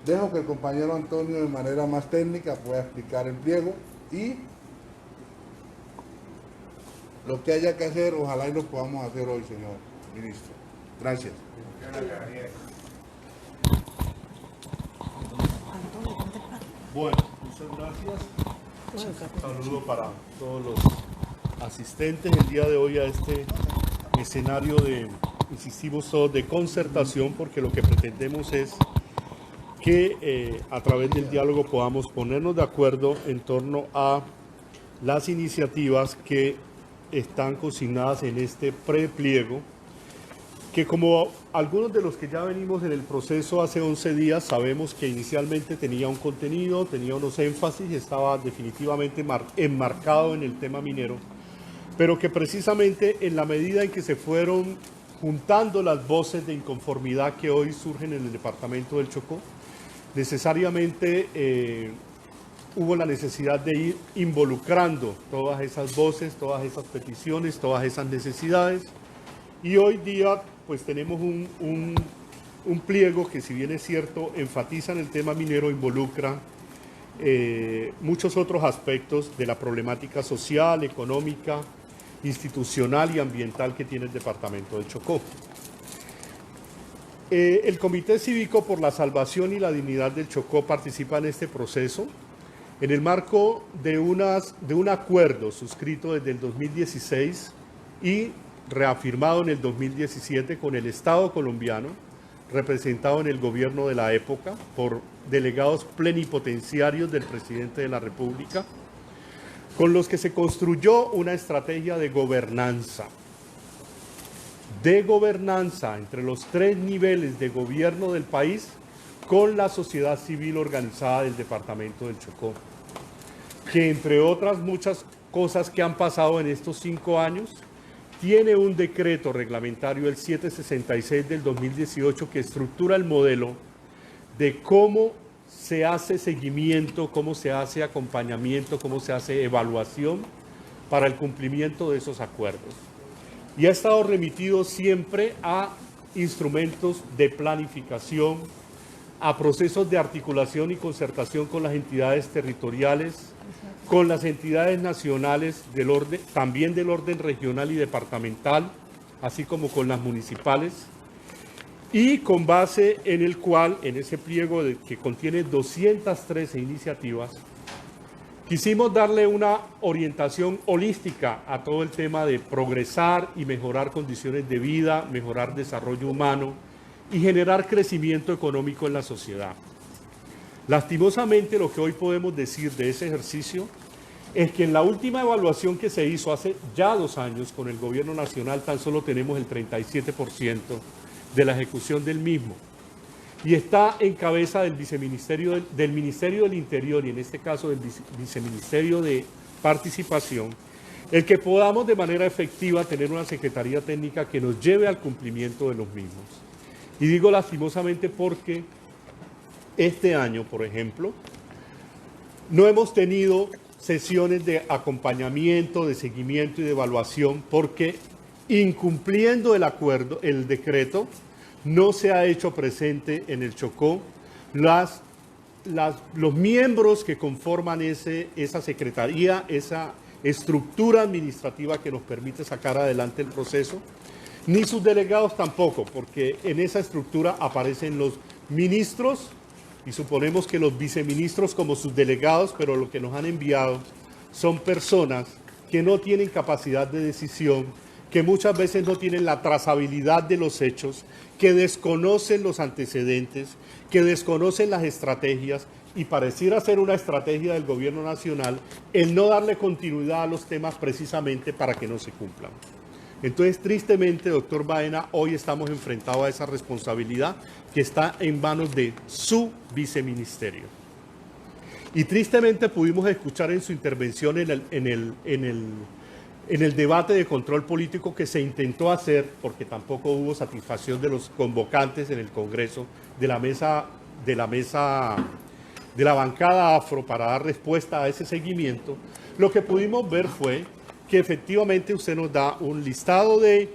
Dejo que el compañero Antonio de manera más técnica pueda explicar el pliego y lo que haya que hacer, ojalá y lo podamos hacer hoy, señor ministro. Gracias. Bueno, muchas gracias. Un saludo para todos los asistentes el día de hoy a este escenario de, insistimos todos, de concertación, porque lo que pretendemos es que a través del diálogo podamos ponernos de acuerdo en torno a las iniciativas que están consignadas en este prepliego, que como algunos de los que ya venimos en el proceso hace 11 días, sabemos que inicialmente tenía un contenido, tenía unos énfasis, estaba definitivamente enmarcado en el tema minero, pero que precisamente en la medida en que se fueron juntando las voces de inconformidad que hoy surgen en el departamento del Chocó, necesariamente hubo la necesidad de ir involucrando todas esas voces, todas esas peticiones, todas esas necesidades. Y hoy día pues tenemos un pliego que, si bien es cierto, enfatiza en el tema minero, involucra muchos otros aspectos de la problemática social, económica, institucional y ambiental que tiene el departamento del Chocó. El Comité Cívico por la Salvación y la Dignidad del Chocó participa en este proceso en el marco de un acuerdo suscrito desde el 2016 y reafirmado en el 2017 con el Estado colombiano, representado en el gobierno de la época por delegados plenipotenciarios del presidente de la República, con los que se construyó una estrategia de gobernanza entre los 3 niveles de gobierno del país con la sociedad civil organizada del departamento del Chocó, que entre otras muchas cosas que han pasado en estos 5 años, tiene un decreto reglamentario, el 766 del 2018, que estructura el modelo de cómo se hace seguimiento, cómo se hace acompañamiento, cómo se hace evaluación para el cumplimiento de esos acuerdos. Y ha estado remitido siempre a instrumentos de planificación, a procesos de articulación y concertación con las entidades territoriales, con las entidades nacionales del orden, también del orden regional y departamental, así como con las municipales, y con base en el cual, en ese pliego que contiene 213 iniciativas, quisimos darle una orientación holística a todo el tema de progresar y mejorar condiciones de vida, mejorar desarrollo humano y generar crecimiento económico en la sociedad. Lastimosamente, lo que hoy podemos decir de ese ejercicio es que en la última evaluación que se hizo hace ya 2 años con el gobierno nacional, tan solo tenemos el 37% de la ejecución del mismo. Y está en cabeza del viceministerio del Ministerio del Interior, y en este caso del Viceministerio de Participación, el que podamos de manera efectiva tener una Secretaría Técnica que nos lleve al cumplimiento de los mismos. Y digo lastimosamente porque este año, por ejemplo, no hemos tenido sesiones de acompañamiento, de seguimiento y de evaluación, porque incumpliendo el acuerdo, el decreto, no se ha hecho presente en el Chocó los miembros que conforman esa secretaría, esa estructura administrativa que nos permite sacar adelante el proceso, ni sus delegados tampoco, porque en esa estructura aparecen los ministros y suponemos que los viceministros como sus delegados, pero lo que nos han enviado son personas que no tienen capacidad de decisión, que muchas veces no tienen la trazabilidad de los hechos, que desconocen los antecedentes, que desconocen las estrategias, y pareciera ser una estrategia del gobierno nacional el no darle continuidad a los temas precisamente para que no se cumplan. Entonces, tristemente, doctor Baena, hoy estamos enfrentados a esa responsabilidad que está en manos de su viceministerio. Y tristemente pudimos escuchar en su intervención en el debate de control político que se intentó hacer, porque tampoco hubo satisfacción de los convocantes en el Congreso de la bancada afro para dar respuesta a ese seguimiento. Lo que pudimos ver fue que efectivamente usted nos da un listado de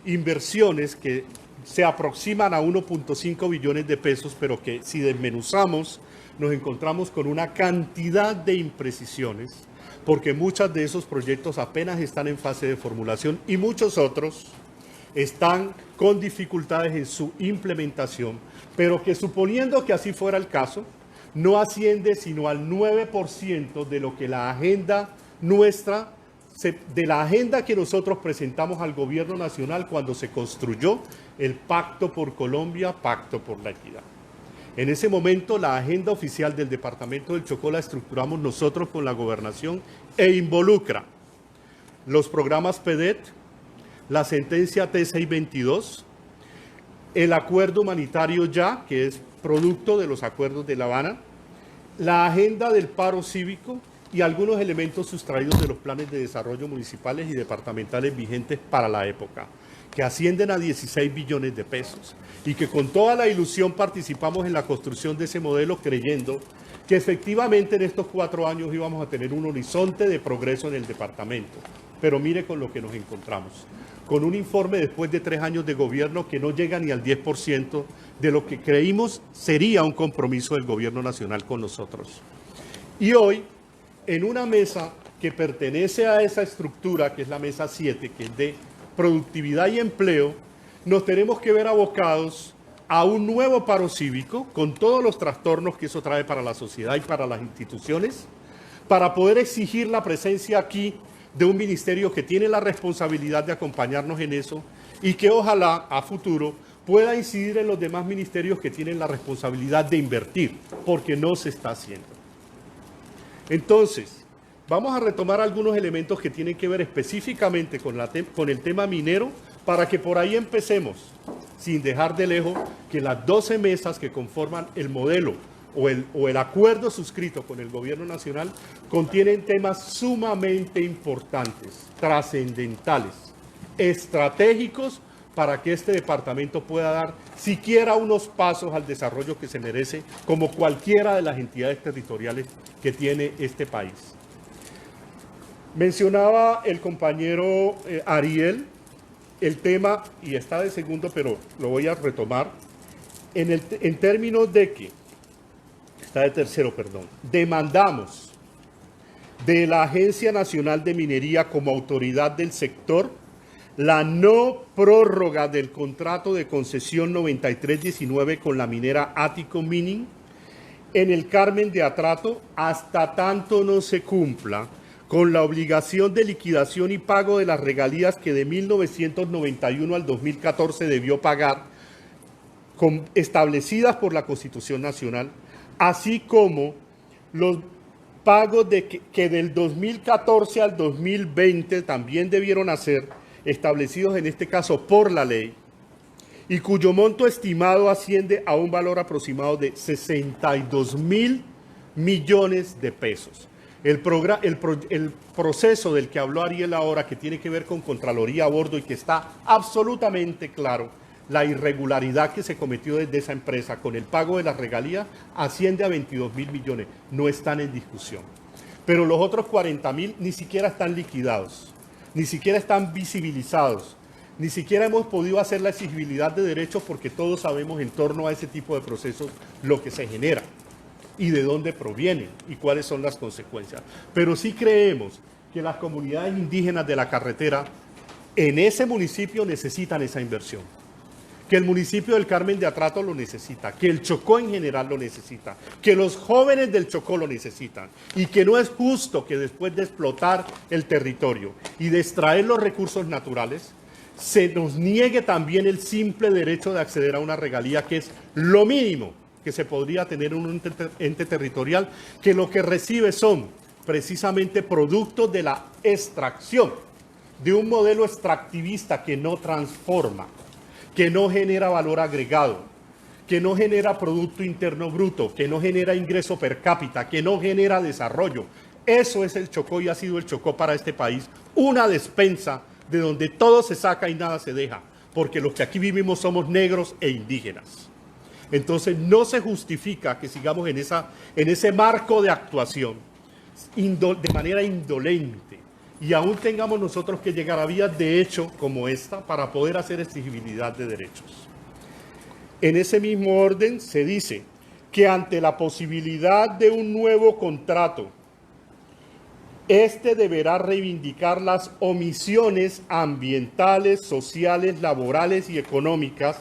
inversiones que se aproximan a 1.5 billones de pesos, pero que si desmenuzamos nos encontramos con una cantidad de imprecisiones, porque muchos de esos proyectos apenas están en fase de formulación y muchos otros están con dificultades en su implementación, pero que suponiendo que así fuera el caso, no asciende sino al 9% de lo que la agenda nuestra, de la agenda que nosotros presentamos al gobierno nacional cuando se construyó el Pacto por Colombia, Pacto por la Equidad. En ese momento la agenda oficial del Departamento del Chocó la estructuramos nosotros con la gobernación e involucra los programas PEDET, la sentencia T622, el acuerdo humanitario ya, que es producto de los acuerdos de La Habana, la agenda del paro cívico y algunos elementos sustraídos de los planes de desarrollo municipales y departamentales vigentes para la época, que ascienden a 16 billones de pesos y que con toda la ilusión participamos en la construcción de ese modelo creyendo que efectivamente en estos 4 años íbamos a tener un horizonte de progreso en el departamento. Pero mire con lo que nos encontramos, con un informe después de 3 años de gobierno que no llega ni al 10% de lo que creímos sería un compromiso del gobierno nacional con nosotros. Y hoy, en una mesa que pertenece a esa estructura, que es la mesa 7, que es de productividad y empleo, nos tenemos que ver abocados a un nuevo paro cívico, con todos los trastornos que eso trae para la sociedad y para las instituciones, para poder exigir la presencia aquí de un ministerio que tiene la responsabilidad de acompañarnos en eso y que ojalá a futuro pueda incidir en los demás ministerios que tienen la responsabilidad de invertir, porque no se está haciendo. Entonces, vamos a retomar algunos elementos que tienen que ver específicamente con el tema minero, para que por ahí empecemos, sin dejar de lejos que las 12 mesas que conforman el modelo o el acuerdo suscrito con el gobierno nacional contienen temas sumamente importantes, trascendentales, estratégicos para que este departamento pueda dar siquiera unos pasos al desarrollo que se merece como cualquiera de las entidades territoriales que tiene este país. Mencionaba el compañero Ariel el tema, y está de segundo, pero lo voy a retomar, en términos de que, está de tercero, perdón, demandamos de la Agencia Nacional de Minería como autoridad del sector la no prórroga del contrato de concesión 9319 con la minera Ático Mining en el Carmen de Atrato hasta tanto no se cumpla con la obligación de liquidación y pago de las regalías que de 1991 al 2014 debió pagar, establecidas por la Constitución Nacional, así como los pagos que del 2014 al 2020 también debieron ser establecidos en este caso por la ley, y cuyo monto estimado asciende a un valor aproximado de 62.000 millones de pesos. El proceso del que habló Ariel ahora, que tiene que ver con Contraloría a bordo y que está absolutamente claro, la irregularidad que se cometió desde esa empresa con el pago de las regalías, asciende a 22.000 millones. No están en discusión. Pero los otros 40.000 ni siquiera están liquidados, ni siquiera están visibilizados, ni siquiera hemos podido hacer la exigibilidad de derechos porque todos sabemos en torno a ese tipo de procesos lo que se genera y de dónde provienen y cuáles son las consecuencias. Pero sí creemos que las comunidades indígenas de la carretera en ese municipio necesitan esa inversión, que el municipio del Carmen de Atrato lo necesita, que el Chocó en general lo necesita, que los jóvenes del Chocó lo necesitan y que no es justo que después de explotar el territorio y de extraer los recursos naturales, se nos niegue también el simple derecho de acceder a una regalía que es lo mínimo que se podría tener en un ente territorial, que lo que recibe son precisamente productos de la extracción, de un modelo extractivista que no transforma, que no genera valor agregado, que no genera Producto Interno Bruto, que no genera ingreso per cápita, que no genera desarrollo. Eso es el Chocó y ha sido el Chocó para este país, una despensa de donde todo se saca y nada se deja, porque los que aquí vivimos somos negros e indígenas. Entonces no se justifica que sigamos en ese marco de actuación de manera indolente y aún tengamos nosotros que llegar a vías de hecho como esta para poder hacer exigibilidad de derechos. En ese mismo orden se dice que ante la posibilidad de un nuevo contrato, este deberá reivindicar las omisiones ambientales, sociales, laborales y económicas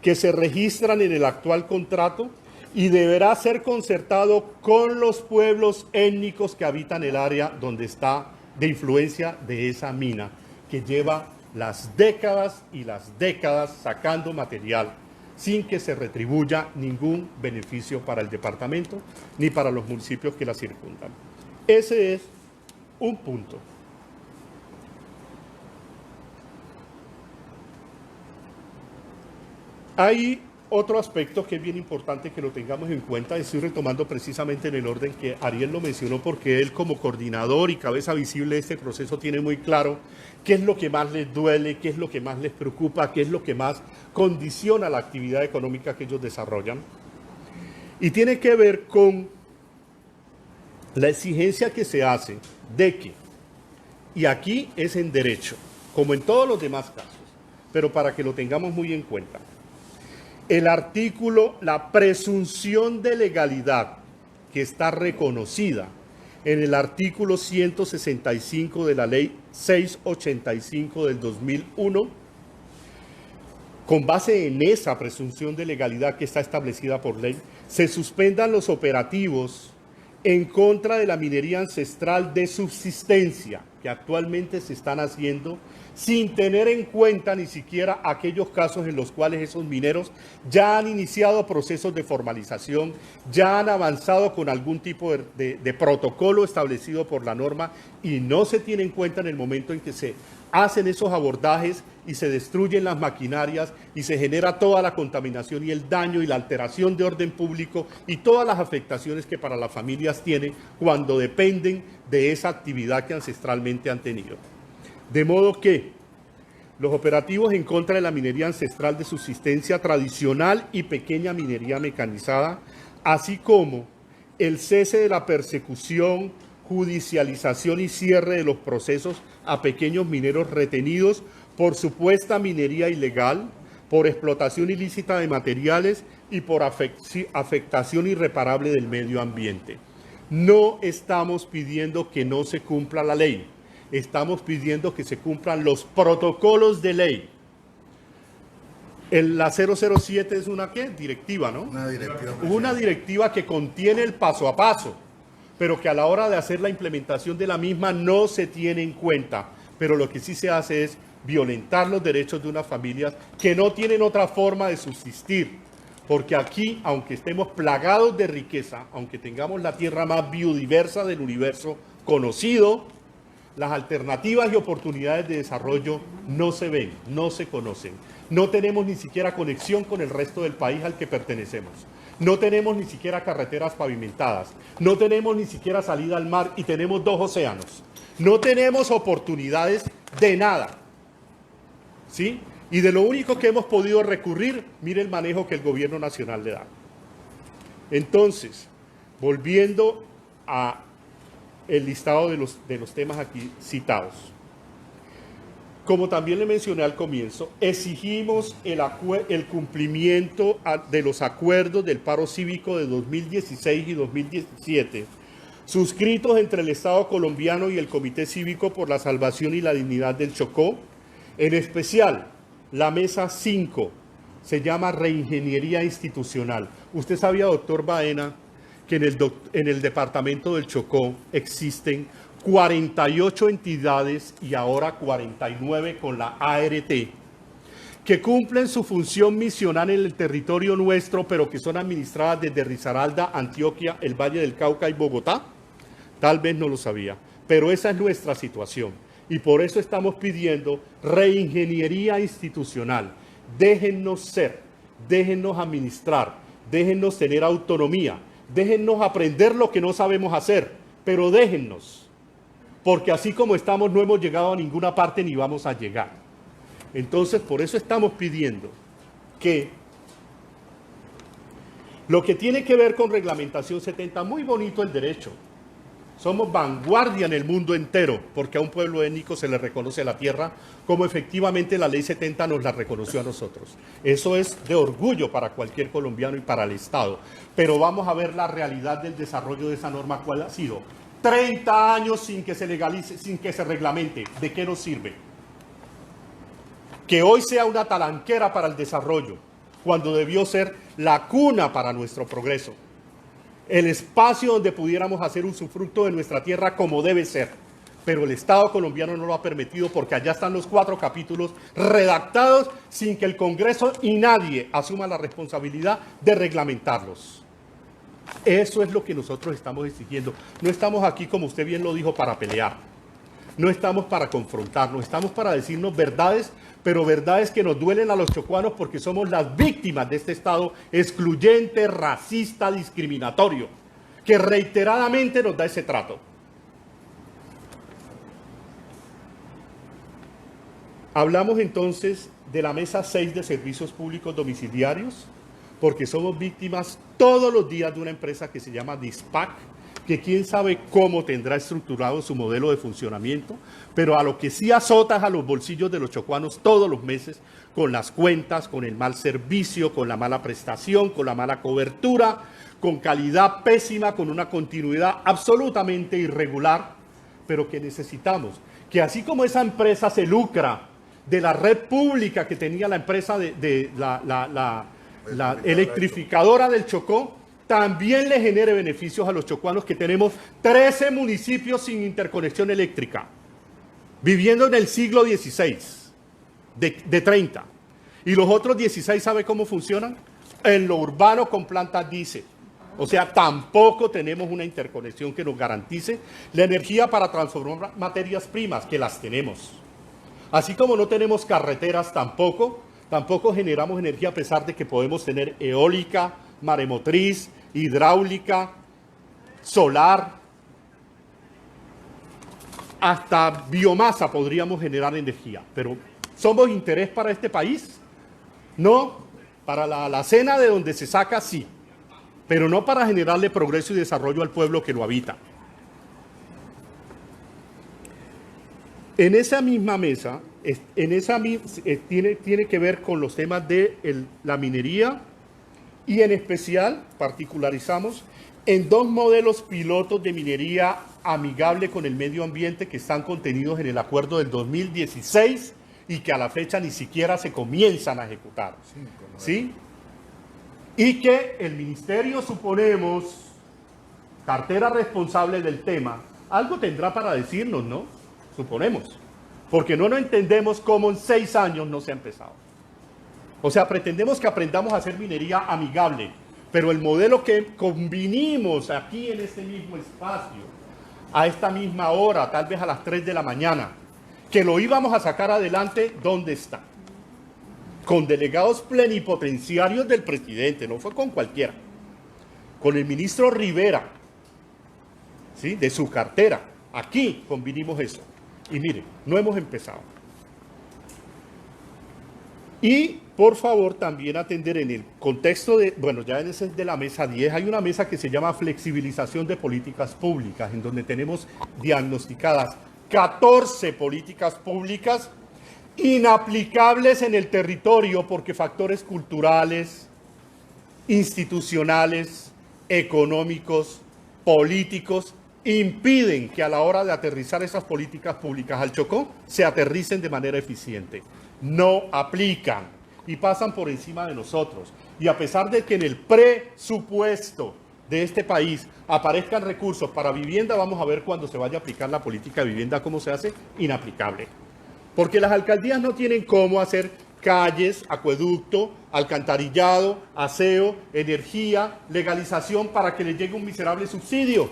que se registran en el actual contrato y deberá ser concertado con los pueblos étnicos que habitan el área donde está de influencia de esa mina, que lleva las décadas y las décadas sacando material sin que se retribuya ningún beneficio para el departamento ni para los municipios que la circundan. Ese es un punto. Hay otro aspecto que es bien importante que lo tengamos en cuenta. Estoy retomando precisamente en el orden que Ariel lo mencionó, porque él, como coordinador y cabeza visible de este proceso, tiene muy claro qué es lo que más les duele, qué es lo que más les preocupa, qué es lo que más condiciona la actividad económica que ellos desarrollan. Y tiene que ver con la exigencia que se hace de que, y aquí es en derecho, como en todos los demás casos, pero para que lo tengamos muy en cuenta, el artículo, la presunción de legalidad que está reconocida en el artículo 165 de la ley 685 del 2001, con base en esa presunción de legalidad que está establecida por ley, se suspendan los operativos en contra de la minería ancestral de subsistencia que actualmente se están haciendo sin tener en cuenta ni siquiera aquellos casos en los cuales esos mineros ya han iniciado procesos de formalización, ya han avanzado con algún tipo de protocolo establecido por la norma y no se tiene en cuenta en el momento en que se hacen esos abordajes y se destruyen las maquinarias y se genera toda la contaminación y el daño y la alteración de orden público y todas las afectaciones que para las familias tienen cuando dependen de esa actividad que ancestralmente han tenido. De modo que los operativos en contra de la minería ancestral de subsistencia tradicional y pequeña minería mecanizada, así como el cese de la persecución, judicialización y cierre de los procesos a pequeños mineros retenidos por supuesta minería ilegal, por explotación ilícita de materiales y por afectación irreparable del medio ambiente. No estamos pidiendo que no se cumpla la ley. Estamos pidiendo que se cumplan los protocolos de ley. La 007 es una ¿qué? Directiva, ¿no? Una directiva. Una directiva que contiene el paso a paso, pero que a la hora de hacer la implementación de la misma no se tiene en cuenta. Pero lo que sí se hace es violentar los derechos de unas familias que no tienen otra forma de subsistir. Porque aquí, aunque estemos plagados de riqueza, aunque tengamos la tierra más biodiversa del universo conocido, las alternativas y oportunidades de desarrollo no se ven, no se conocen. No tenemos ni siquiera conexión con el resto del país al que pertenecemos. No tenemos ni siquiera carreteras pavimentadas. No tenemos ni siquiera salida al mar y tenemos 2 océanos. No tenemos oportunidades de nada. ¿Sí? Y de lo único que hemos podido recurrir, mire el manejo que el gobierno nacional le da. Entonces, volviendo a el listado de los temas aquí citados. Como también le mencioné al comienzo, exigimos el cumplimiento de los acuerdos del paro cívico de 2016 y 2017, suscritos entre el Estado colombiano y el Comité Cívico por la Salvación y la Dignidad del Chocó, en especial la mesa 5, se llama Reingeniería Institucional. Usted sabía, doctor Baena, que en el departamento del Chocó existen 48 entidades y ahora 49 con la ART, que cumplen su función misional en el territorio nuestro, pero que son administradas desde Risaralda, Antioquia, el Valle del Cauca y Bogotá. Tal vez no lo sabía, pero esa es nuestra situación. Y por eso estamos pidiendo reingeniería institucional. Déjennos ser, déjennos administrar, déjennos tener autonomía. Déjennos aprender lo que no sabemos hacer, pero déjennos, porque así como estamos no hemos llegado a ninguna parte ni vamos a llegar. Entonces, por eso estamos pidiendo que lo que tiene que ver con reglamentación 70, muy bonito el derecho, Somos vanguardia en el mundo entero, porque a un pueblo étnico se le reconoce la tierra, como efectivamente la Ley 70 nos la reconoció a nosotros. Eso es de orgullo para cualquier colombiano y para el Estado. Pero vamos a ver la realidad del desarrollo de esa norma, ¿cuál ha sido? 30 años sin que se legalice, sin que se reglamente. ¿De qué nos sirve? Que hoy sea una talanquera para el desarrollo, cuando debió ser la cuna para nuestro progreso. El espacio donde pudiéramos hacer usufructo de nuestra tierra como debe ser. Pero el Estado colombiano no lo ha permitido porque allá están los 4 capítulos redactados sin que el Congreso y nadie asuma la responsabilidad de reglamentarlos. Eso es lo que nosotros estamos exigiendo. No estamos aquí, como usted bien lo dijo, para pelear. No estamos para confrontarnos, estamos para decirnos verdades, pero verdades que nos duelen a los chocuanos porque somos las víctimas de este Estado excluyente, racista, discriminatorio, que reiteradamente nos da ese trato. Hablamos entonces de la mesa 6 de servicios públicos domiciliarios, porque somos víctimas todos los días de una empresa que se llama Dispac, que quién sabe cómo tendrá estructurado su modelo de funcionamiento, pero a lo que sí azota es a los bolsillos de los chocuanos todos los meses, con las cuentas, con el mal servicio, con la mala prestación, con la mala cobertura, con calidad pésima, con una continuidad absolutamente irregular, pero que necesitamos que así como esa empresa se lucra de la red pública que tenía la empresa de la electrificadora del Chocó, también le genere beneficios a los chocuanos, que tenemos 13 municipios sin interconexión eléctrica, viviendo en el siglo XVI, de 30. Y los otros 16, ¿sabe cómo funcionan? En lo urbano con plantas diésel. O sea, tampoco tenemos una interconexión que nos garantice la energía para transformar materias primas, que las tenemos. Así como no tenemos carreteras tampoco generamos energía, a pesar de que podemos tener eólica, maremotriz, hidráulica, solar, hasta biomasa podríamos generar energía. Pero ¿somos interés para este país? No, para la alacena de donde se saca sí, pero no para generarle progreso y desarrollo al pueblo que lo habita. En esa misma mesa, tiene que ver con los temas de la minería, y en especial particularizamos en 2 modelos pilotos de minería amigable con el medio ambiente que están contenidos en el acuerdo del 2016 y que a la fecha ni siquiera se comienzan a ejecutar. ¿Sí? Y que el ministerio, suponemos, cartera responsable del tema, algo tendrá para decirnos, ¿no? Suponemos. Porque no entendemos cómo en 6 años no se ha empezado. O sea, pretendemos que aprendamos a hacer minería amigable, pero el modelo que convinimos aquí en este mismo espacio, a esta misma hora, tal vez a las 3 de la mañana, que lo íbamos a sacar adelante, ¿dónde está? Con delegados plenipotenciarios del presidente, no fue con cualquiera, con el ministro Rivera, ¿sí?, de su cartera. Aquí convinimos eso. Y mire, no hemos empezado. Y, por favor, también atender en el contexto de, bueno, ya en ese de la mesa 10, hay una mesa que se llama flexibilización de políticas públicas, en donde tenemos diagnosticadas 14 políticas públicas inaplicables en el territorio porque factores culturales, institucionales, económicos, políticos, impiden que a la hora de aterrizar esas políticas públicas al Chocó se aterricen de manera eficiente. No aplican y pasan por encima de nosotros. Y a pesar de que en el presupuesto de este país aparezcan recursos para vivienda, vamos a ver cuando se vaya a aplicar la política de vivienda cómo se hace, inaplicable. Porque las alcaldías no tienen cómo hacer calles, acueducto, alcantarillado, aseo, energía, legalización para que les llegue un miserable subsidio.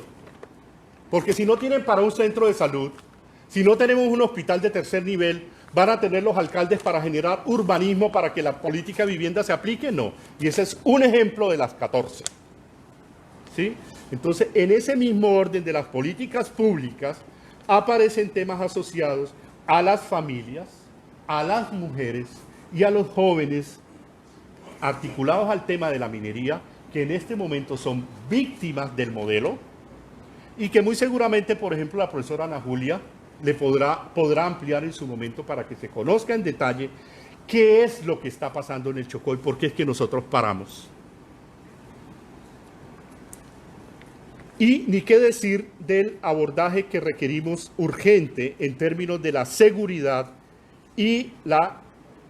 Porque si no tienen para un centro de salud, si no tenemos un hospital de tercer nivel, ¿van a tener los alcaldes para generar urbanismo para que la política de vivienda se aplique? No. Y ese es un ejemplo de las 14. ¿Sí? Entonces, en ese mismo orden de las políticas públicas, aparecen temas asociados a las familias, a las mujeres y a los jóvenes, articulados al tema de la minería, que en este momento son víctimas del modelo, y que muy seguramente, por ejemplo, la profesora Ana Julia le podrá ampliar en su momento para que se conozca en detalle qué es lo que está pasando en el Chocó y por qué es que nosotros paramos. Y ni qué decir del abordaje que requerimos urgente en términos de la seguridad y la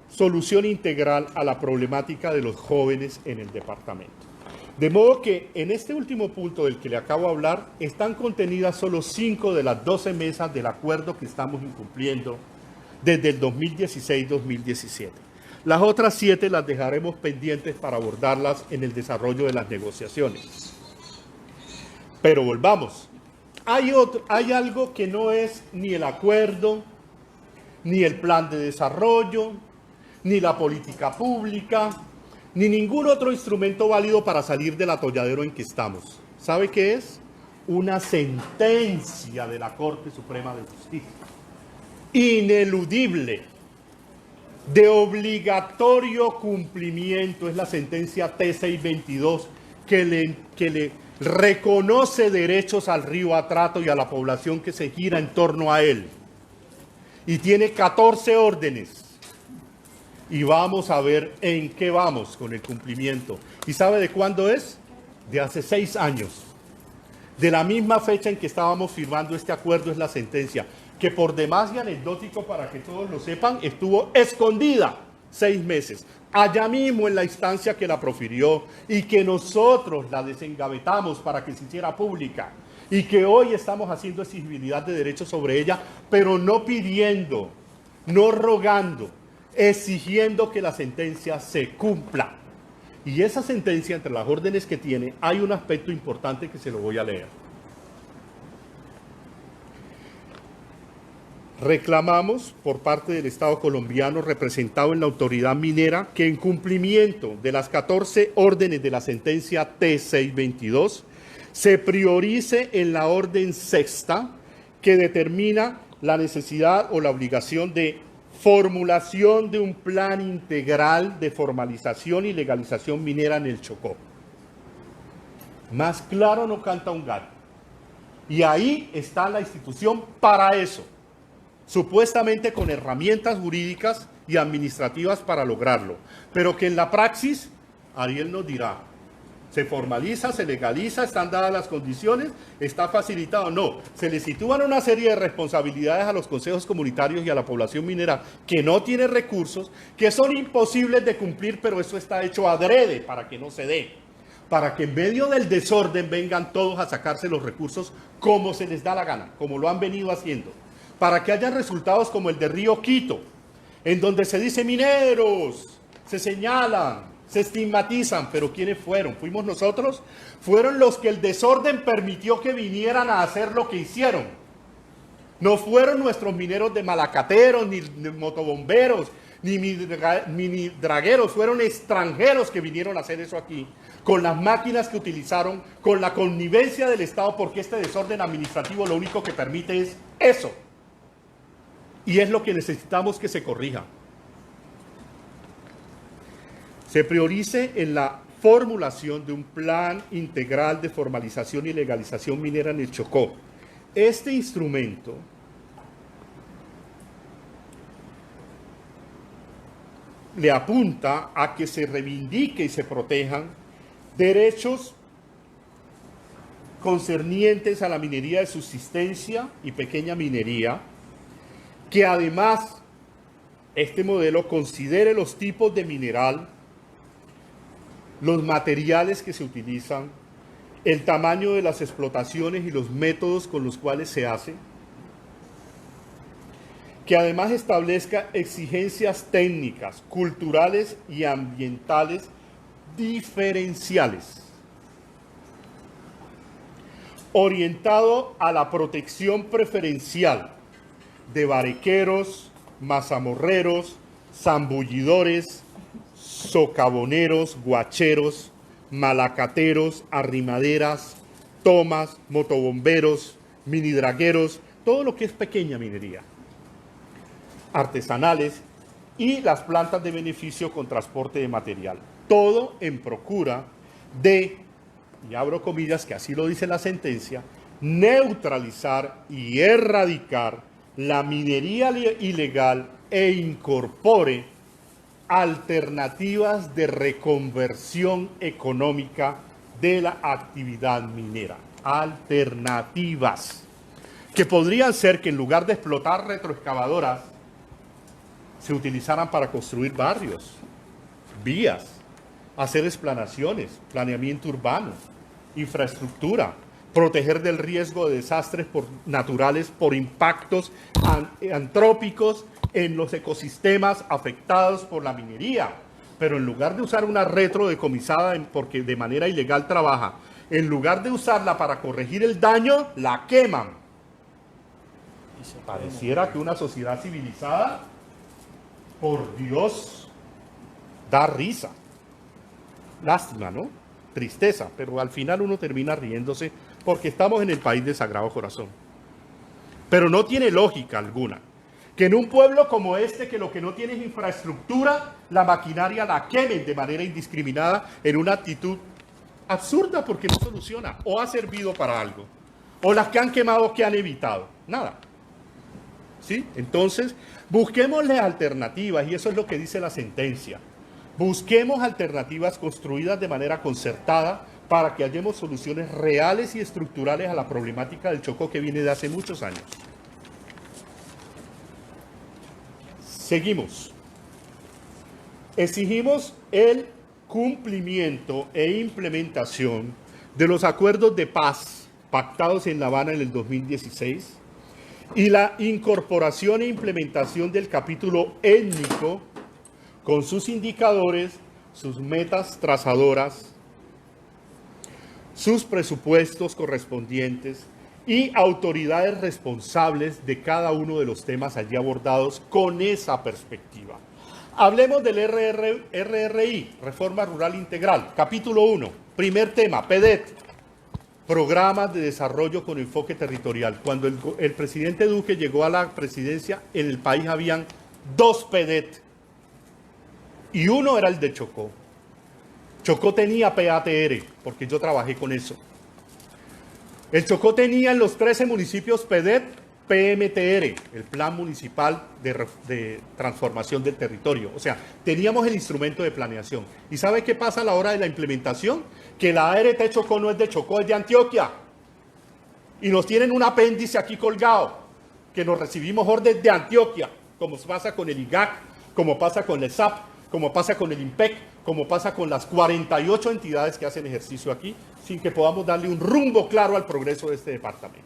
solución integral a la problemática de los jóvenes en el departamento. De modo que en este último punto del que le acabo de hablar, están contenidas solo 5 de las 12 mesas del acuerdo que estamos incumpliendo desde el 2016-2017. Las otras 7 las dejaremos pendientes para abordarlas en el desarrollo de las negociaciones. Pero volvamos. Hay algo que no es ni el acuerdo, ni el plan de desarrollo, ni la política pública, ni ningún otro instrumento válido para salir del atolladero en que estamos. ¿Sabe qué es? Una sentencia de la Corte Suprema de Justicia, ineludible, de obligatorio cumplimiento. Es la sentencia T622 que le reconoce derechos al río Atrato y a la población que se gira en torno a él. Y tiene 14 órdenes. Y vamos a ver en qué vamos con el cumplimiento. ¿Y sabe de cuándo es? De hace 6 años. De la misma fecha en que estábamos firmando este acuerdo es la sentencia, que por demás y anecdótico, para que todos lo sepan, estuvo escondida 6 meses. Allá mismo en la instancia que la profirió y que nosotros la desengavetamos para que se hiciera pública. Y que hoy estamos haciendo exigibilidad de derechos sobre ella, pero no pidiendo, no rogando, exigiendo que la sentencia se cumpla. Y esa sentencia, entre las órdenes que tiene, hay un aspecto importante que se lo voy a leer. Reclamamos por parte del Estado colombiano representado en la autoridad minera que en cumplimiento de las 14 órdenes de la sentencia T622 se priorice en la orden sexta que determina la necesidad o la obligación de formulación de un plan integral de formalización y legalización minera en el Chocó. Más claro no canta un gallo. Y ahí está la institución para eso, supuestamente con herramientas jurídicas y administrativas para lograrlo, pero que en la praxis, Ariel nos dirá, se formaliza, se legaliza, están dadas las condiciones, está facilitado. No, se le sitúan una serie de responsabilidades a los consejos comunitarios y a la población minera que no tiene recursos, que son imposibles de cumplir, pero eso está hecho adrede para que no se dé, para que en medio del desorden vengan todos a sacarse los recursos como se les da la gana, como lo han venido haciendo, para que haya resultados como el de Río Quito, en donde se dice mineros, se señalan, se estigmatizan, pero ¿quiénes fueron? ¿Fuimos nosotros? Fueron los que el desorden permitió que vinieran a hacer lo que hicieron. No fueron nuestros mineros de malacateros, ni motobomberos, ni mini dragueros, fueron extranjeros que vinieron a hacer eso aquí, con las máquinas que utilizaron, con la connivencia del Estado, porque este desorden administrativo lo único que permite es eso. Y es lo que necesitamos que se corrija. Se priorice en la formulación de un plan integral de formalización y legalización minera en el Chocó. Este instrumento le apunta a que se reivindique y se protejan derechos concernientes a la minería de subsistencia y pequeña minería, que además este modelo considere los tipos de mineral, los materiales que se utilizan, el tamaño de las explotaciones y los métodos con los cuales se hace, que además establezca exigencias técnicas, culturales y ambientales diferenciales, orientado a la protección preferencial de barequeros, mazamorreros, zambullidores, socavoneros, guacheros, malacateros, arrimaderas, tomas, motobomberos, minidragueros, todo lo que es pequeña minería, artesanales y las plantas de beneficio con transporte de material. Todo en procura de, y abro comillas, que así lo dice la sentencia, neutralizar y erradicar la minería ilegal e incorpore alternativas de reconversión económica de la actividad minera. Alternativas que podrían ser que en lugar de explotar retroexcavadoras se utilizaran para construir barrios, vías, hacer explanaciones, planeamiento urbano, infraestructura, proteger del riesgo de desastres naturales por impactos antrópicos en los ecosistemas afectados por la minería. Pero en lugar de usar una retro decomisada porque de manera ilegal trabaja, en lugar de usarla para corregir el daño, la queman. Pareciera que una sociedad civilizada, por Dios, da risa. Lástima, ¿no? Tristeza, pero al final uno termina riéndose porque estamos en el país de Sagrado Corazón. Pero no tiene lógica alguna que en un pueblo como este, que lo que no tiene es infraestructura, la maquinaria la quemen de manera indiscriminada en una actitud absurda porque no soluciona o ha servido para algo. O las que han quemado, ¿qué han evitado? Nada. ¿Sí? Entonces, busquémosle alternativas y eso es lo que dice la sentencia. Busquemos alternativas construidas de manera concertada para que hallemos soluciones reales y estructurales a la problemática del Chocó que viene de hace muchos años. Seguimos. Exigimos el cumplimiento e implementación de los acuerdos de paz pactados en La Habana en el 2016 y la incorporación e implementación del capítulo étnico con sus indicadores, sus metas trazadoras, sus presupuestos correspondientes y autoridades responsables de cada uno de los temas allí abordados con esa perspectiva. Hablemos del RRI, Reforma Rural Integral, capítulo 1, primer tema, PEDET, Programas de Desarrollo con Enfoque Territorial. Cuando el presidente Duque llegó a la presidencia, en el país habían 2 PEDET y uno era el de Chocó. Chocó tenía PATR, porque yo trabajé con eso. El Chocó tenía en los 13 municipios PEDET, PMTR, el Plan Municipal de Transformación del Territorio. O sea, teníamos el instrumento de planeación. ¿Y sabe qué pasa a la hora de la implementación? Que la ART Chocó no es de Chocó, es de Antioquia. Y nos tienen un apéndice aquí colgado, que nos recibimos órdenes de Antioquia, como pasa con el IGAC, como pasa con el SAP, como pasa con el IMPEC, como pasa con las 48 entidades que hacen ejercicio aquí, sin que podamos darle un rumbo claro al progreso de este departamento.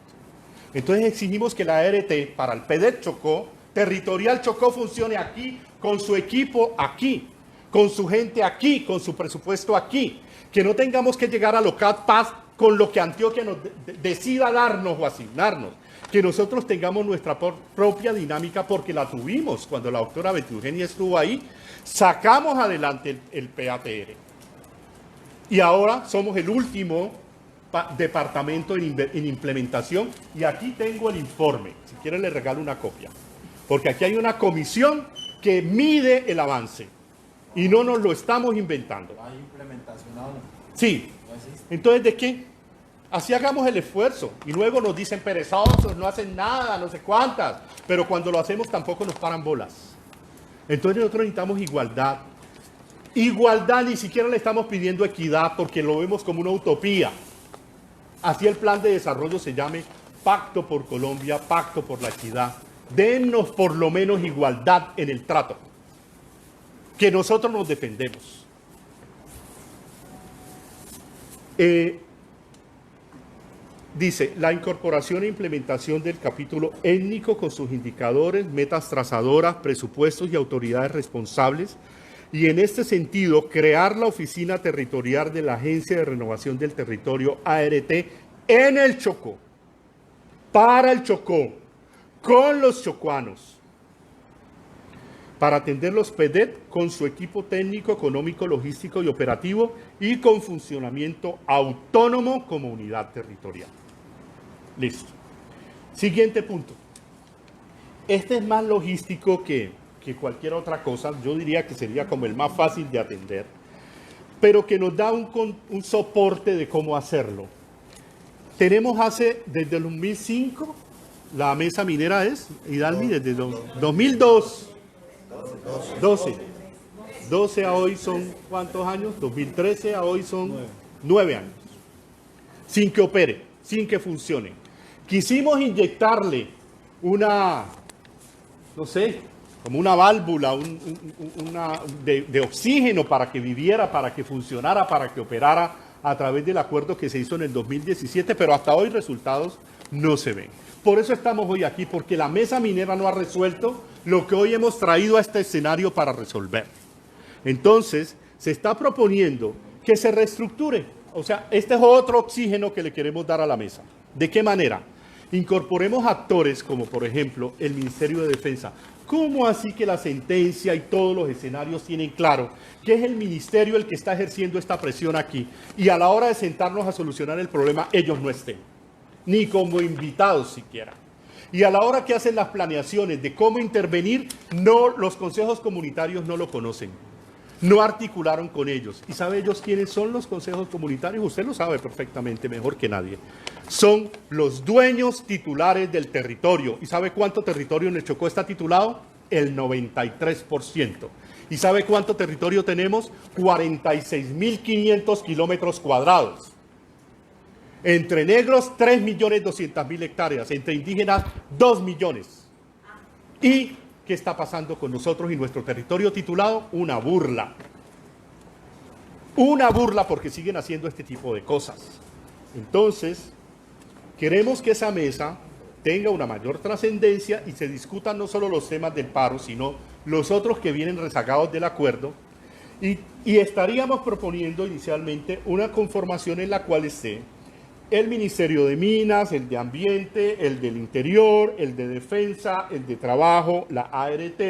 Entonces exigimos que la ART para el PEDET Chocó, Territorial Chocó, funcione aquí, con su equipo aquí, con su gente aquí, con su presupuesto aquí, que no tengamos que llegar a LOCAT Paz con lo que Antioquia nos decida darnos o asignarnos, que nosotros tengamos nuestra propia dinámica porque la tuvimos cuando la doctora Betty Eugenia estuvo ahí, sacamos adelante el PATR. Y ahora somos el último departamento en implementación y aquí tengo el informe, si quieren les regalo una copia, porque aquí hay una comisión que mide el avance y no nos lo estamos inventando. ¿Hay implementación aún? Sí. ¿No existe? Entonces, ¿de qué? Así hagamos el esfuerzo y luego nos dicen perezosos, no hacen nada, no sé cuántas, pero cuando lo hacemos tampoco nos paran bolas. Entonces nosotros necesitamos igualdad. Igualdad, ni siquiera le estamos pidiendo equidad porque lo vemos como una utopía. Así el plan de desarrollo se llame Pacto por Colombia, Pacto por la Equidad. Dennos por lo menos igualdad en el trato, que nosotros nos defendemos. Dice, la incorporación e implementación del capítulo étnico con sus indicadores, metas trazadoras, presupuestos y autoridades responsables. Y en este sentido, crear la Oficina Territorial de la Agencia de Renovación del Territorio, ART, en el Chocó, para el Chocó, con los chocuanos, para atender los PEDET con su equipo técnico, económico, logístico y operativo y con funcionamiento autónomo como unidad territorial. Listo. Siguiente punto. Este es más logístico que cualquier otra cosa, yo diría que sería como el más fácil de atender, pero que nos da un soporte de cómo hacerlo. Tenemos desde el 2005, la mesa minera es, Hidalmi, desde 2002, 12 a hoy son, ¿cuántos años? 2013 a hoy son 9 años, sin que opere, sin que funcione. Quisimos inyectarle una, no sé, como una válvula de oxígeno para que viviera, para que funcionara, para que operara a través del acuerdo que se hizo en el 2017, pero hasta hoy resultados no se ven. Por eso estamos hoy aquí, porque la mesa minera no ha resuelto lo que hoy hemos traído a este escenario para resolver. Entonces, se está proponiendo que se reestructure. O sea, este es otro oxígeno que le queremos dar a la mesa. ¿De qué manera? Incorporemos actores como, por ejemplo, el Ministerio de Defensa. ¿Cómo así que la sentencia y todos los escenarios tienen claro que es el ministerio el que está ejerciendo esta presión aquí y a la hora de sentarnos a solucionar el problema ellos no estén, ni como invitados siquiera? Y a la hora que hacen las planeaciones de cómo intervenir, los consejos comunitarios no lo conocen, no articularon con ellos. ¿Y sabe ellos quiénes son los consejos comunitarios? Usted lo sabe perfectamente, mejor que nadie. Son los dueños titulares del territorio. ¿Y sabe cuánto territorio en el Chocó está titulado? El 93%. ¿Y sabe cuánto territorio tenemos? 46.500 kilómetros cuadrados. Entre negros, 3.200.000 hectáreas. Entre indígenas, 2 millones. ¿Y qué está pasando con nosotros y nuestro territorio titulado? Una burla. Una burla porque siguen haciendo este tipo de cosas. Entonces, queremos que esa mesa tenga una mayor trascendencia y se discutan no solo los temas del paro, sino los otros que vienen rezagados del acuerdo. Y estaríamos proponiendo inicialmente una conformación en la cual esté el Ministerio de Minas, el de Ambiente, el del Interior, el de Defensa, el de Trabajo, la ART,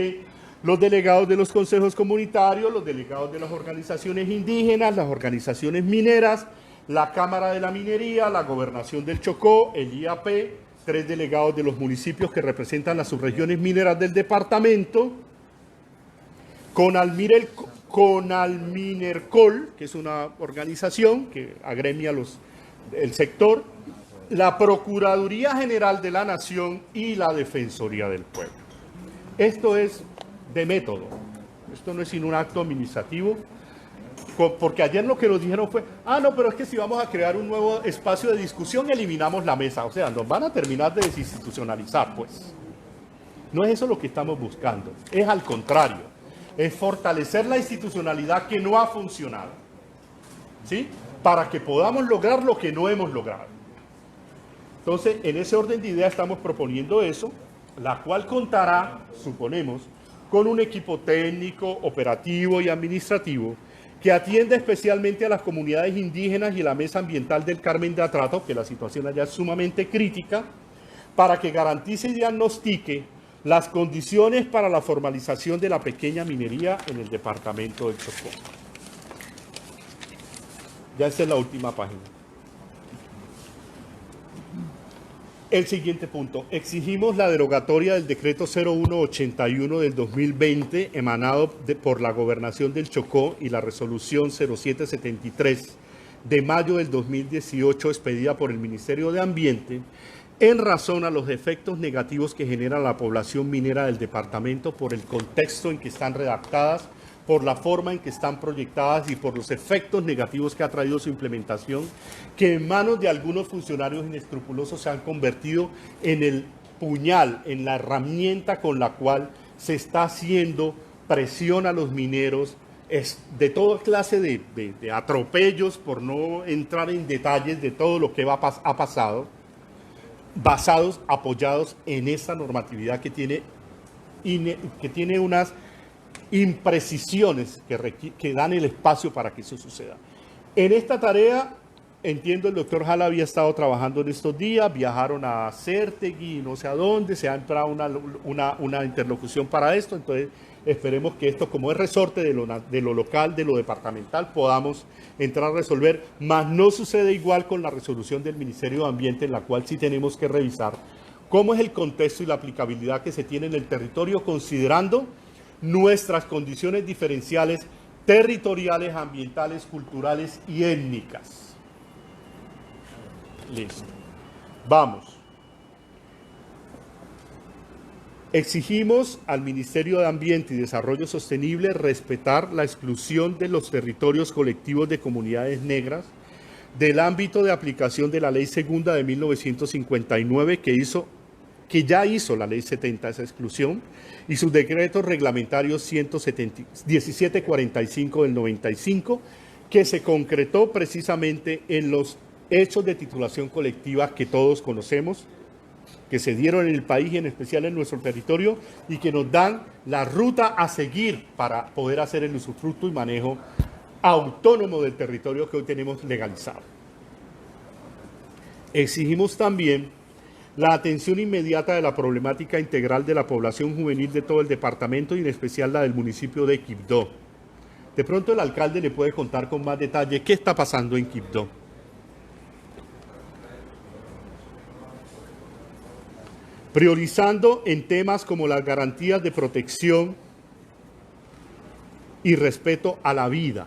los delegados de los consejos comunitarios, los delegados de las organizaciones indígenas, las organizaciones mineras, la Cámara de la Minería, la Gobernación del Chocó, el IAP, 3 delegados de los municipios que representan las subregiones mineras del departamento, Conalminercol, que es una organización que agremia el sector, la Procuraduría General de la Nación y la Defensoría del Pueblo. Esto es de método, esto no es sino un acto administrativo, porque ayer lo que nos dijeron fue, no, pero es que si vamos a crear un nuevo espacio de discusión, eliminamos la mesa. O sea, nos van a terminar de desinstitucionalizar, pues. No es eso lo que estamos buscando, es al contrario, es fortalecer la institucionalidad que no ha funcionado, ¿sí?, para que podamos lograr lo que no hemos logrado. Entonces, en ese orden de ideas estamos proponiendo eso, la cual contará, suponemos, con un equipo técnico, operativo y administrativo que atienda especialmente a las comunidades indígenas y la Mesa Ambiental del Carmen de Atrato, que la situación allá es sumamente crítica, para que garantice y diagnostique las condiciones para la formalización de la pequeña minería en el departamento del Chocó. Ya esta es la última página. El siguiente punto. Exigimos la derogatoria del decreto 0181 del 2020 emanado por la Gobernación del Chocó y la resolución 0773 de mayo del 2018 expedida por el Ministerio de Ambiente en razón a los efectos negativos que genera la población minera del departamento por el contexto en que están redactadas, por la forma en que están proyectadas y por los efectos negativos que ha traído su implementación, que en manos de algunos funcionarios inescrupulosos se han convertido en el puñal, en la herramienta con la cual se está haciendo presión a los mineros, de toda clase de atropellos, por no entrar en detalles de todo lo que ha pasado, apoyados en esta normatividad que tiene unas imprecisiones que dan el espacio para que eso suceda. En esta tarea, entiendo, el doctor Jala había estado trabajando en estos días, viajaron a Certegui, no sé a dónde, se ha entrado una interlocución para esto, entonces esperemos que esto, como es resorte de lo local, de lo departamental, podamos entrar a resolver, mas no sucede igual con la resolución del Ministerio de Ambiente, en la cual sí tenemos que revisar cómo es el contexto y la aplicabilidad que se tiene en el territorio, considerando nuestras condiciones diferenciales territoriales, ambientales, culturales y étnicas. Listo. Vamos. Exigimos al Ministerio de Ambiente y Desarrollo Sostenible respetar la exclusión de los territorios colectivos de comunidades negras del ámbito de aplicación de la Ley Segunda de 1959 que ya hizo la Ley 70 esa exclusión y sus decretos reglamentarios 1745 del 95 que se concretó precisamente en los hechos de titulación colectiva que todos conocemos, que se dieron en el país y en especial en nuestro territorio y que nos dan la ruta a seguir para poder hacer el usufructo y manejo autónomo del territorio que hoy tenemos legalizado. Exigimos también la atención inmediata de la problemática integral de la población juvenil de todo el departamento y en especial la del municipio de Quibdó. De pronto el alcalde le puede contar con más detalle qué está pasando en Quibdó. Priorizando en temas como las garantías de protección y respeto a la vida,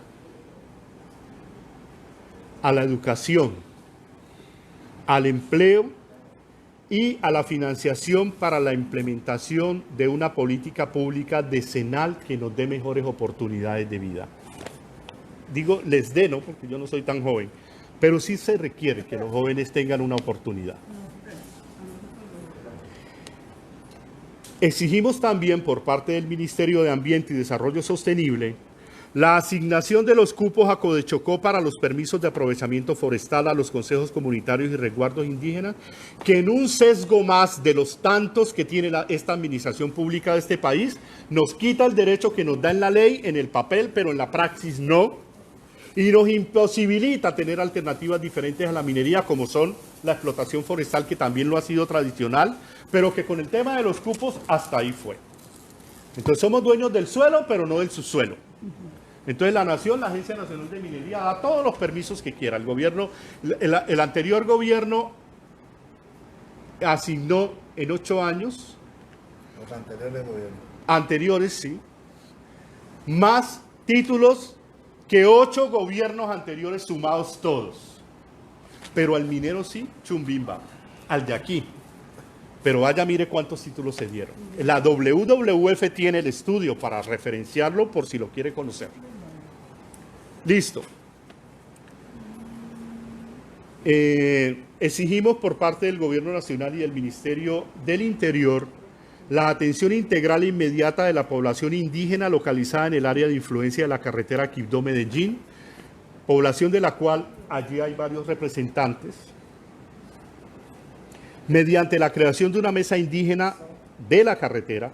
a la educación, al empleo y a la financiación para la implementación de una política pública decenal que nos dé mejores oportunidades de vida. Digo, les dé, no, porque yo no soy tan joven, pero sí se requiere que los jóvenes tengan una oportunidad. Exigimos también por parte del Ministerio de Ambiente y Desarrollo Sostenible la asignación de los cupos a Codechocó para los permisos de aprovechamiento forestal a los consejos comunitarios y resguardos indígenas, que en un sesgo más de los tantos que tiene esta administración pública de este país, nos quita el derecho que nos da en la ley, en el papel, pero en la praxis no, y nos imposibilita tener alternativas diferentes a la minería, como son la explotación forestal, que también lo ha sido tradicional, pero que con el tema de los cupos hasta ahí fue. Entonces somos dueños del suelo, pero no del subsuelo. Entonces la Nación, la Agencia Nacional de Minería, da todos los permisos que quiera. El gobierno, el anterior gobierno asignó en 8 años. Los anteriores gobiernos. Anteriores, sí. Más títulos que 8 gobiernos anteriores sumados todos. Pero al minero sí, chumbimba. Al de aquí. Pero vaya, mire cuántos títulos se dieron. La WWF tiene el estudio para referenciarlo por si lo quiere conocer. Listo. Exigimos por parte del Gobierno Nacional y del Ministerio del Interior la atención integral e inmediata de la población indígena localizada en el área de influencia de la carretera Quibdó-Medellín, población de la cual allí hay varios representantes, mediante la creación de una mesa indígena de la carretera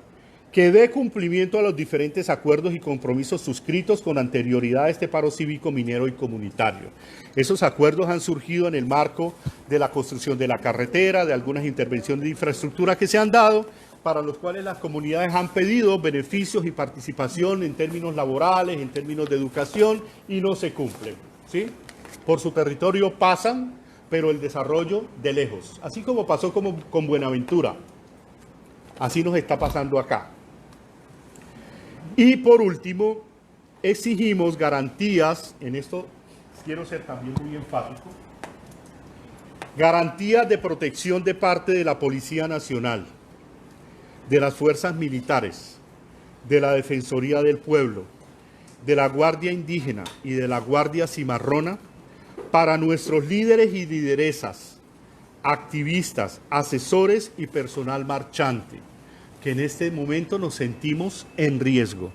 que dé cumplimiento a los diferentes acuerdos y compromisos suscritos con anterioridad a este paro cívico, minero y comunitario. Esos acuerdos han surgido en el marco de la construcción de la carretera, de algunas intervenciones de infraestructura que se han dado, para los cuales las comunidades han pedido beneficios y participación en términos laborales, en términos de educación, y no se cumplen, ¿sí? Por su territorio pasan, pero el desarrollo de lejos. Así como pasó con Buenaventura, así nos está pasando acá. Y por último, exigimos garantías, en esto quiero ser también muy enfático, garantías de protección de parte de la Policía Nacional, de las fuerzas militares, de la Defensoría del Pueblo, de la Guardia Indígena y de la Guardia Cimarrona para nuestros líderes y lideresas, activistas, asesores y personal marchante, que en este momento nos sentimos en riesgo,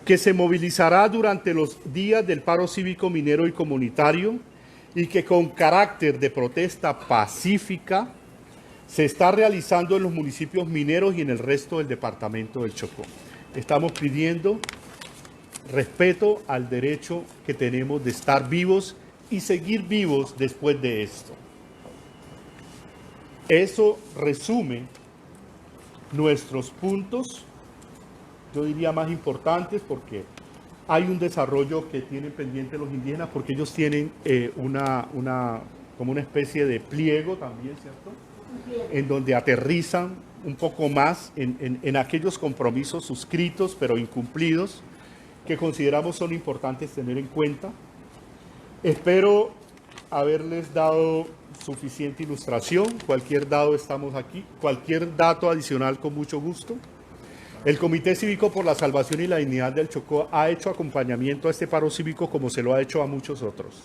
que se movilizará durante los días del paro cívico, minero y comunitario y que con carácter de protesta pacífica se está realizando en los municipios mineros y en el resto del departamento del Chocó. Estamos pidiendo respeto al derecho que tenemos de estar vivos y seguir vivos después de esto. Eso resume nuestros puntos, yo diría más importantes, porque hay un desarrollo que tienen pendiente los indígenas, porque ellos tienen como una especie de pliego también, ¿cierto? En donde aterrizan un poco más en aquellos compromisos suscritos pero incumplidos que consideramos son importantes tener en cuenta. Espero haberles dado suficiente ilustración. Cualquier dato estamos aquí, cualquier dato adicional con mucho gusto. El Comité Cívico por la Salvación y la Dignidad del Chocó ha hecho acompañamiento a este paro cívico como se lo ha hecho a muchos otros.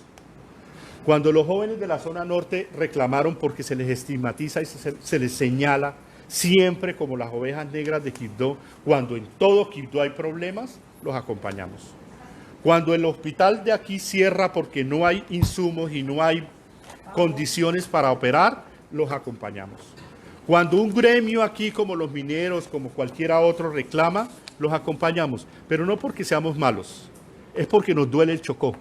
Cuando los jóvenes de la zona norte reclamaron porque se les estigmatiza y se les señala siempre como las ovejas negras de Quibdó, cuando en todo Quibdó hay problemas, los acompañamos. Cuando el hospital de aquí cierra porque no hay insumos y no hay condiciones para operar, los acompañamos. Cuando un gremio aquí, como los mineros, como cualquiera otro, reclama, los acompañamos. Pero no porque seamos malos, es porque nos duele el Chocó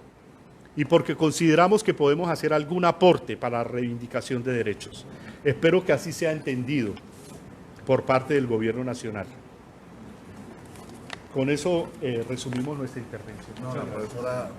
y porque consideramos que podemos hacer algún aporte para la reivindicación de derechos. Espero que así sea entendido por parte del Gobierno Nacional. Con eso resumimos nuestra intervención. No, la profesora